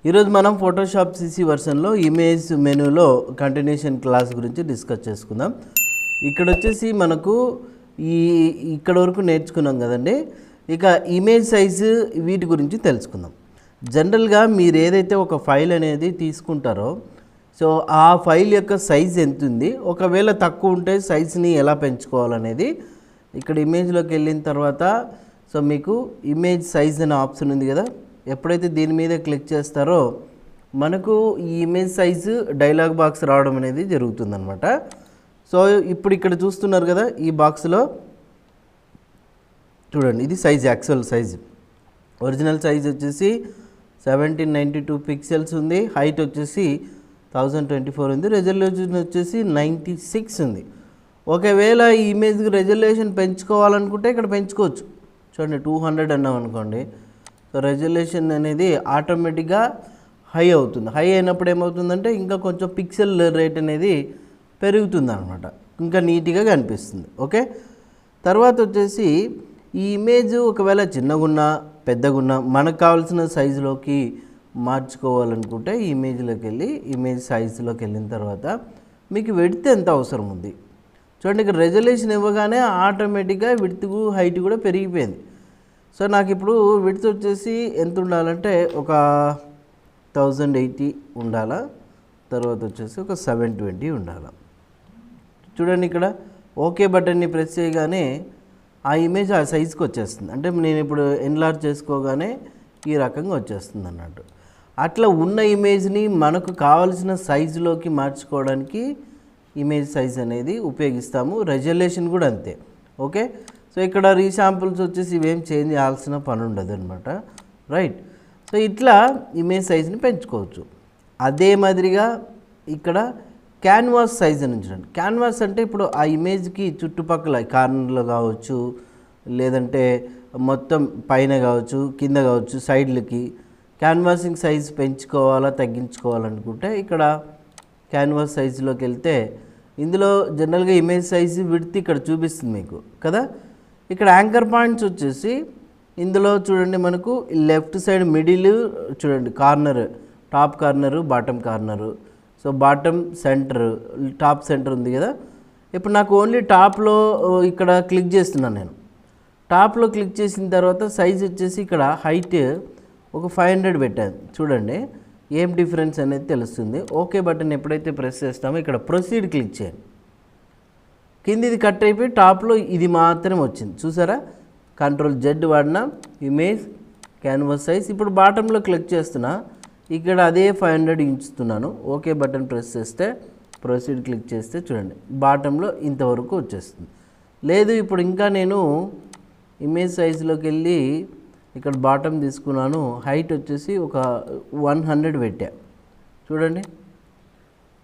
ఈరోజు మనం Photoshop CC వర్షన్లో image మెనూలో కంటిన్యూషన్ క్లాస్ గురించి డిస్కస్ చేసుకుందాం. ఇక్కడ వచ్చేసి మనకు ఇక్కడ వరకు నేర్చుకున్నాం కదండి. ఇక ఇమేజ్ సైజు వీటి గురించి తెలుసుకుందాం. జనరల్గా మీరు ఏదైతే ఒక ఫైల్ అనేది తీసుకుంటారో సో ఆ ఫైల్ యొక్క సైజ్ ఎంత ఉంది, ఒకవేళ తక్కువ ఉంటే సైజ్ని ఎలా పెంచుకోవాలనేది ఇక్కడ ఇమేజ్లోకి వెళ్ళిన తర్వాత సో మీకు ఇమేజ్ సైజ్ అనే ఆప్షన్ ఉంది కదా, ఎప్పుడైతే దీని మీద క్లిక్ చేస్తారో మనకు ఈ ఇమేజ్ సైజు డైలాగ్ బాక్స్ రావడం అనేది జరుగుతుందన్నమాట. సో ఇప్పుడు ఇక్కడ చూస్తున్నారు కదా, ఈ బాక్స్లో చూడండి, ఇది size, actual size. Original size వచ్చేసి 1792 పిక్సెల్స్ ఉంది, హైట్ వచ్చేసి 1024 ఉంది, రెజల్యూషన్ వచ్చేసి 96 ఉంది. ఒకవేళ ఈ ఇమేజ్కి రెజల్యూషన్ పెంచుకోవాలనుకుంటే ఇక్కడ పెంచుకోవచ్చు. చూడండి 200 అన్నాం అనుకోండి, సో రెజల్యూషన్ అనేది ఆటోమేటిక్గా హై అవుతుంది. హై అయినప్పుడు ఏమవుతుందంటే ఇంకా కొంచెం పిక్సెల్ రేట్ అనేది పెరుగుతుంది అనమాట, ఇంకా నీట్గా కనిపిస్తుంది. ఓకే, తర్వాత వచ్చేసి ఈ ఇమేజ్ ఒకవేళ చిన్నగున్నా పెద్దగున్నా మనకు కావాల్సిన సైజులోకి మార్చుకోవాలనుకుంటే ఈ ఇమేజ్లోకి వెళ్ళి ఇమేజ్ సైజులోకి వెళ్ళిన తర్వాత మీకు విడ్త్ ఎంత అవసరం ఉంది చూడండి. ఇక్కడ రెజల్యూషన్ ఇవ్వగానే ఆటోమేటిక్గా విడ్త్ హైట్ కూడా పెరిగిపోయింది. సో నాకు ఇప్పుడు విడ్త్ వచ్చేసి ఎంత ఉండాలంటే ఒక 1080 ఉండాలా, తర్వాత వచ్చేసి ఒక 720 ఉండాలా. చూడండి ఇక్కడ ఓకే బటన్ని ప్రెస్ చేయగానే ఆ ఇమేజ్ ఆ సైజుకి వచ్చేస్తుంది. అంటే నేను ఇప్పుడు ఎన్లార్జ్ చేసుకోగానే ఈ రకంగా వచ్చేస్తుంది అన్నట్టు. అట్లా ఉన్న ఇమేజ్ని మనకు కావాల్సిన సైజులోకి మార్చుకోవడానికి ఇమేజ్ సైజ్ అనేది ఉపయోగిస్తాము. రెజల్యూషన్ కూడా అంతే. ఓకే, సో ఇక్కడ రీశాంపుల్స్ వచ్చేసి ఇవేం చేంజ్ చేయాల్సిన పని ఉండదు అనమాట, రైట్. సో ఇట్లా ఇమేజ్ సైజ్ని పెంచుకోవచ్చు. అదే మాదిరిగా ఇక్కడ క్యాన్వాస్ సైజ్ అని చూడండి. క్యాన్వాస్ అంటే ఇప్పుడు ఆ ఇమేజ్కి చుట్టుపక్కల కార్నర్లో కావచ్చు, లేదంటే మొత్తం పైన కావచ్చు, కింద కావచ్చు, సైడ్లకి క్యాన్వాసింగ్ సైజ్ పెంచుకోవాలా తగ్గించుకోవాలనుకుంటే ఇక్కడ క్యాన్వాస్ సైజులోకి వెళ్తే ఇందులో జనరల్గా ఇమేజ్ సైజు విడ్త్ ఇక్కడ చూపిస్తుంది మీకు కదా. ఇక్కడ యాంకర్ పాయింట్స్ వచ్చేసి ఇందులో చూడండి మనకు లెఫ్ట్ సైడ్ మిడిల్ చూడండి, corner, top corner, bottom corner. So bottom centre, top centre ఉంది కదా. ఇప్పుడు నాకు ఓన్లీ టాప్లో ఇక్కడ క్లిక్ చేస్తున్నాను. నేను టాప్లో క్లిక్ చేసిన తర్వాత సైజ్ వచ్చేసి ఇక్కడ హైట్ ఒక 500 పెట్టాను. చూడండి ఏం డిఫరెన్స్ అనేది తెలుస్తుంది. ఓకే బటన్ ఎప్పుడైతే ప్రెస్ చేస్తామో ఇక్కడ ప్రొసీడ్ క్లిక్ చేయండి. కిందిది కట్ అయిపోయి టాప్లో ఇది మాత్రం వచ్చింది చూసారా. Ctrl+Z వాడిన ఇమేజ్ క్యాన్వాస్ సైజ్. ఇప్పుడు బాటంలో క్లిక్ చేస్తున్నా, ఇక్కడ అదే 500 ఉంచుతున్నాను. ఓకే బటన్ ప్రెస్ చేస్తే ప్రొసీడ్ క్లిక్ చేస్తే చూడండి బాటంలో ఇంతవరకు వచ్చేస్తుంది. లేదు ఇప్పుడు ఇంకా నేను ఇమేజ్ సైజులోకి వెళ్ళి ఇక్కడ బాటమ్ తీసుకున్నాను, హైట్ వచ్చేసి ఒక 100 పెట్టా. చూడండి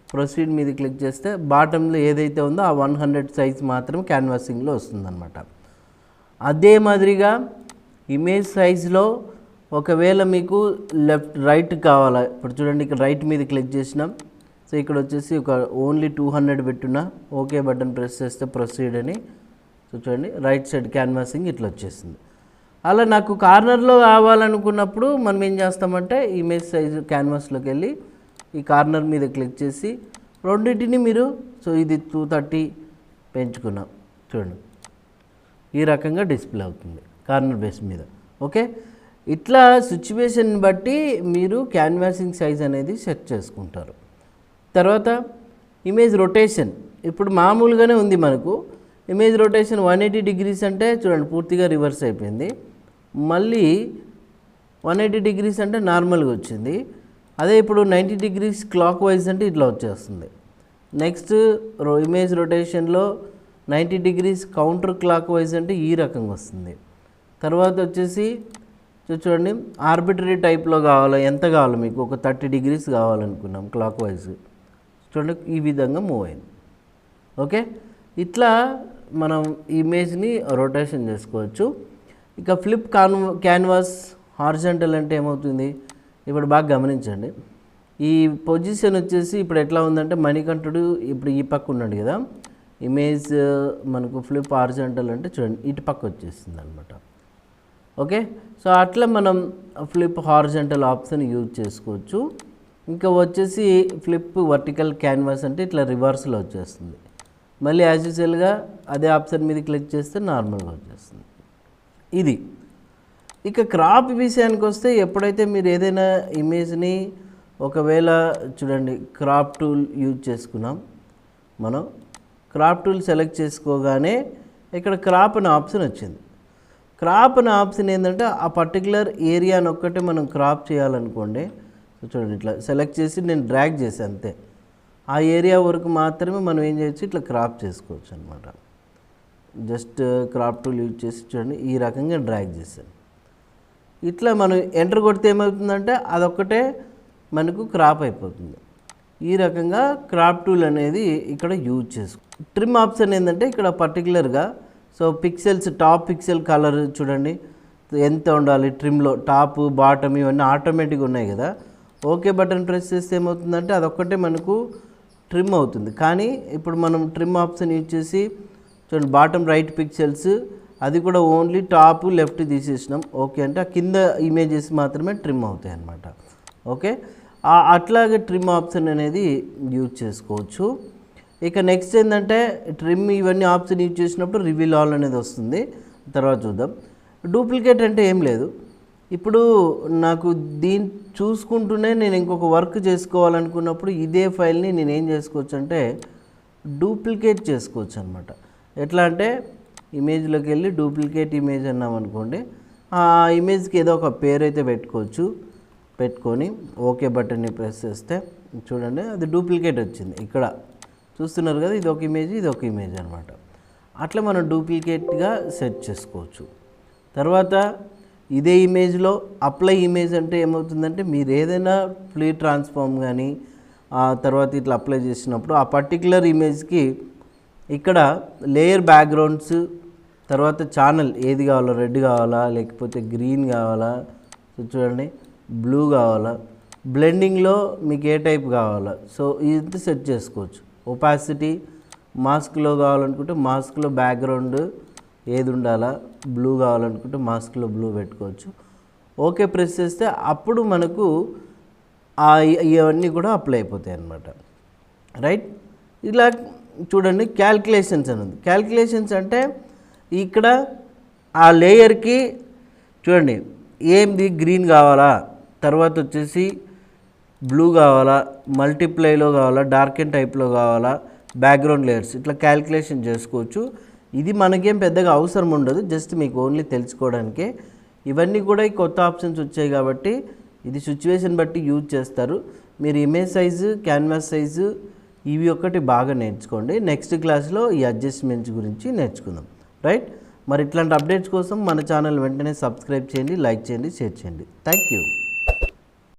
ప్రొసీడ్ మీద క్లిక్ చేస్తే బాటంలో ఏదైతే ఉందో ఆ 100 సైజ్ మాత్రం క్యాన్వాసింగ్లో వస్తుందన్నమాట. అదే మాదిరిగా ఇమేజ్ సైజులో ఒకవేళ మీకు లెఫ్ట్ రైట్ కావాలా, ఇప్పుడు చూడండి ఇక్కడ రైట్ మీద క్లిక్ చేసినాం. సో ఇక్కడ వచ్చేసి ఒక ఓన్లీ 200 పెట్టున్నా, ఓకే బటన్ ప్రెస్ చేస్తే ప్రొసీడ్ అని. సో చూడండి రైట్ సైడ్ క్యాన్వాసింగ్ ఇట్లా వచ్చేసింది. అలా నాకు కార్నర్లో కావాలనుకున్నప్పుడు మనం ఏం చేస్తామంటే ఇమేజ్ సైజు క్యాన్వాస్లోకి వెళ్ళి ఈ కార్నర్ మీద క్లిక్ చేసి రెండింటిని మీరు సో ఇది 230 పెంచుకున్నాం. చూడండి ఈ రకంగా డిస్ప్లే అవుతుంది కార్నర్ బేస్ మీద. ఓకే, ఇట్లా సిచ్యువేషన్ బట్టి మీరు క్యాన్వాసింగ్ సైజ్ అనేది సెట్ చేసుకుంటారు. తర్వాత ఇమేజ్ రొటేషన్ ఇప్పుడు మామూలుగానే ఉంది మనకు. ఇమేజ్ రొటేషన్ 180 డిగ్రీస్ అంటే చూడండి పూర్తిగా రివర్స్ అయిపోయింది. మళ్ళీ 180 డిగ్రీస్ అంటే నార్మల్గా వచ్చింది. అదే ఇప్పుడు 90 డిగ్రీస్ క్లాక్ వైజ్ అంటే ఇట్లా వచ్చేస్తుంది. నెక్స్ట్ ఇమేజ్ రొటేషన్లో 90 డిగ్రీస్ కౌంటర్ క్లాక్ వైజ్ అంటే ఈ రకంగా వస్తుంది. తర్వాత వచ్చేసి చూడండి ఆర్బిటరీ టైప్లో కావాలో ఎంత కావాలో మీకు ఒక 30 డిగ్రీస్ కావాలనుకున్నాం క్లాక్ వైజ్, చూడండి ఈ విధంగా మూవ్ అయింది. ఓకే, ఇట్లా మనం ఇమేజ్ని రొటేషన్ చేసుకోవచ్చు. ఇక ఫ్లిప్ క్యాన్వాస్ హారిజాంటల్ అంటే ఏమవుతుంది ఇప్పుడు బాగా గమనించండి. ఈ పొజిషన్ వచ్చేసి ఇప్పుడు ఎట్లా ఉందంటే మణికంఠుడు ఇప్పుడు ఈ పక్క ఉన్నాడు కదా, ఇమేజ్ మనకు ఫ్లిప్ హారిజాంటల్ అంటే చూడండి ఇటు పక్క వచ్చేస్తుంది అనమాట. ఓకే, సో అట్లా మనం ఫ్లిప్ హారిజంటల్ ఆప్షన్ యూజ్ చేసుకోవచ్చు. ఇంకా వచ్చేసి ఫ్లిప్ వర్టికల్ క్యాన్వాస్ అంటే ఇట్లా రివర్స్లో వచ్చేస్తుంది. మళ్ళీ యాజ్ యూజువల్గా అదే ఆప్షన్ మీద క్లిక్ చేస్తే నార్మల్గా వచ్చేస్తుంది. ఇది ఇక క్రాప్ విషయానికి వస్తే ఎప్పుడైతే మీరు ఏదైనా ఇమేజ్ని ఒకవేళ చూడండి క్రాప్ టూల్ యూజ్ చేసుకున్నాం, మనం క్రాప్ టూల్ సెలెక్ట్ చేసుకోగానే ఇక్కడ క్రాప్ అనే ఆప్షన్ వచ్చింది. క్రాప్ అనే ఆప్షన్ ఏంటంటే ఆ పర్టికులర్ ఏరియాని ఒక్కటే మనం క్రాప్ చేయాలనుకోండి, చూడండి ఇట్లా సెలెక్ట్ చేసి నేను డ్రాగ్ చేసి అంతే, ఆ ఏరియా వరకు మాత్రమే మనం ఏం చేయొచ్చు, ఇట్లా క్రాప్ చేసుకోవచ్చు అనమాట. జస్ట్ క్రాప్ టూల్ యూజ్ చేసి చూడండి ఈ రకంగా డ్రాగ్ చేశాను. ఇట్లా మనం ఎంటర్ కొడితే ఏమవుతుందంటే అదొక్కటే మనకు క్రాప్ అయిపోతుంది. ఈ రకంగా క్రాప్ టూల్ అనేది ఇక్కడ యూజ్ చేసుకో. ట్రిమ్ ఆప్షన్ ఏంటంటే ఇక్కడ పర్టికులర్గా so pixels top pixel colour చూడండి ఎంత ఉండాలి ట్రిమ్లో, టాప్ బాటమ్ ఇవన్నీ ఆటోమేటిక్గా ఉన్నాయి కదా. ఓకే బటన్ ప్రెస్ చేస్తే ఏమవుతుందంటే అదొక్కటే మనకు ట్రిమ్ అవుతుంది. కానీ ఇప్పుడు మనం ట్రిమ్ ఆప్షన్ యూజ్ చేసి చూడండి బాటమ్ రైట్ పిక్సెల్స్ అది కూడా ఓన్లీ టాప్ లెఫ్ట్ తీసేసినాం. ఓకే అంటే ఆ కింద ఇమేజెస్ మాత్రమే ట్రిమ్ అవుతాయి అన్నమాట. ఓకే, అట్లాగే ట్రిమ్ ఆప్షన్ అనేది యూజ్ చేసుకోవచ్చు. ఇక నెక్స్ట్ ఏంటంటే ట్రిమ్ ఇవన్నీ ఆప్షన్ యూజ్ చేసినప్పుడు రివీల్ ఆల్ అనేది వస్తుంది, తర్వాత చూద్దాం. డూప్లికేట్ అంటే ఏం లేదు, ఇప్పుడు నాకు దీన్ని చూసుకుంటూనే నేను ఇంకొక వర్క్ చేసుకోవాలనుకున్నప్పుడు ఇదే ఫైల్ని నేను ఏం చేసుకోవచ్చు అంటే డూప్లికేట్ చేసుకోవచ్చు అనమాట. ఎట్లా అంటే ఇమేజ్లోకి వెళ్ళి డూప్లికేట్ ఇమేజ్ అన్నాం అనుకోండి, ఆ ఇమేజ్కి ఏదో ఒక పేరు అయితే పెట్టుకోవచ్చు. పెట్టుకొని ఓకే బటన్ని ప్రెస్ చేస్తే చూడండి అది డూప్లికేట్ వచ్చింది. ఇక్కడ చూస్తున్నారు కదా, ఇది ఒక ఇమేజ్ ఇది ఒక ఇమేజ్ అనమాట. అట్లా మనం డూప్లికేట్గా సెట్ చేసుకోవచ్చు. తర్వాత ఇదే ఇమేజ్లో అప్లై ఇమేజ్ అంటే ఏమవుతుందంటే మీరు ఏదైనా ఫ్రీ ట్రాన్స్ఫార్మ్ కానీ తర్వాత ఇట్లా అప్లై చేసినప్పుడు ఆ పర్టికులర్ ఇమేజ్కి ఇక్కడ లేయర్ బ్యాక్గ్రౌండ్స్ తర్వాత ఛానల్ ఏది కావాలో, రెడ్ కావాలా లేకపోతే గ్రీన్ కావాలా, చూడండి బ్లూ కావాలా, బ్లెండింగ్లో మీకు ఏ టైప్ కావాలా, సో ఇది సెట్ చేసుకోవచ్చు. ఒపాసిటీ మాస్క్లో కావాలనుకుంటే మాస్క్లో బ్యాక్గ్రౌండ్ ఏది ఉండాలా, బ్లూ కావాలనుకుంటే మాస్క్లో బ్లూ పెట్టుకోవచ్చు. ఓకే ప్రెస్ చేస్తే అప్పుడు మనకు ఇవన్నీ కూడా అప్లై అయిపోతాయి అన్నమాట. రైట్, ఇలా చూడండి క్యాల్కులేషన్స్ అని ఉంది. క్యాల్కులేషన్స్ అంటే ఇక్కడ ఆ లేయర్కి చూడండి ఏంది గ్రీన్ కావాలా, తర్వాత వచ్చేసి బ్లూ కావాలా, మల్టిప్లైలో కావాలా, డార్క్ అండ్ టైప్లో కావాలా, బ్యాక్గ్రౌండ్ లేయర్స్ ఇట్లా క్యాల్కులేషన్ చేసుకోవచ్చు. ఇది మనకేం పెద్దగా అవసరం ఉండదు, జస్ట్ మీకు ఓన్లీ తెలుసుకోవడానికే. ఇవన్నీ కూడా ఈ కొత్త ఆప్షన్స్ వచ్చాయి కాబట్టి ఇది సిచ్యువేషన్ బట్టి యూజ్ చేస్తారు. మీరు ఇమేజ్ సైజు క్యాన్వాస్ సైజు ఇవి ఒకటి బాగా నేర్చుకోండి. నెక్స్ట్ క్లాస్లో ఈ అడ్జస్ట్మెంట్స్ గురించి నేర్చుకుందాం. రైట్, మరి ఇట్లాంటి అప్డేట్స్ కోసం మన ఛానల్ వెంటనే సబ్స్క్రైబ్ చేయండి, లైక్ చేయండి, షేర్ చేయండి. Thank you.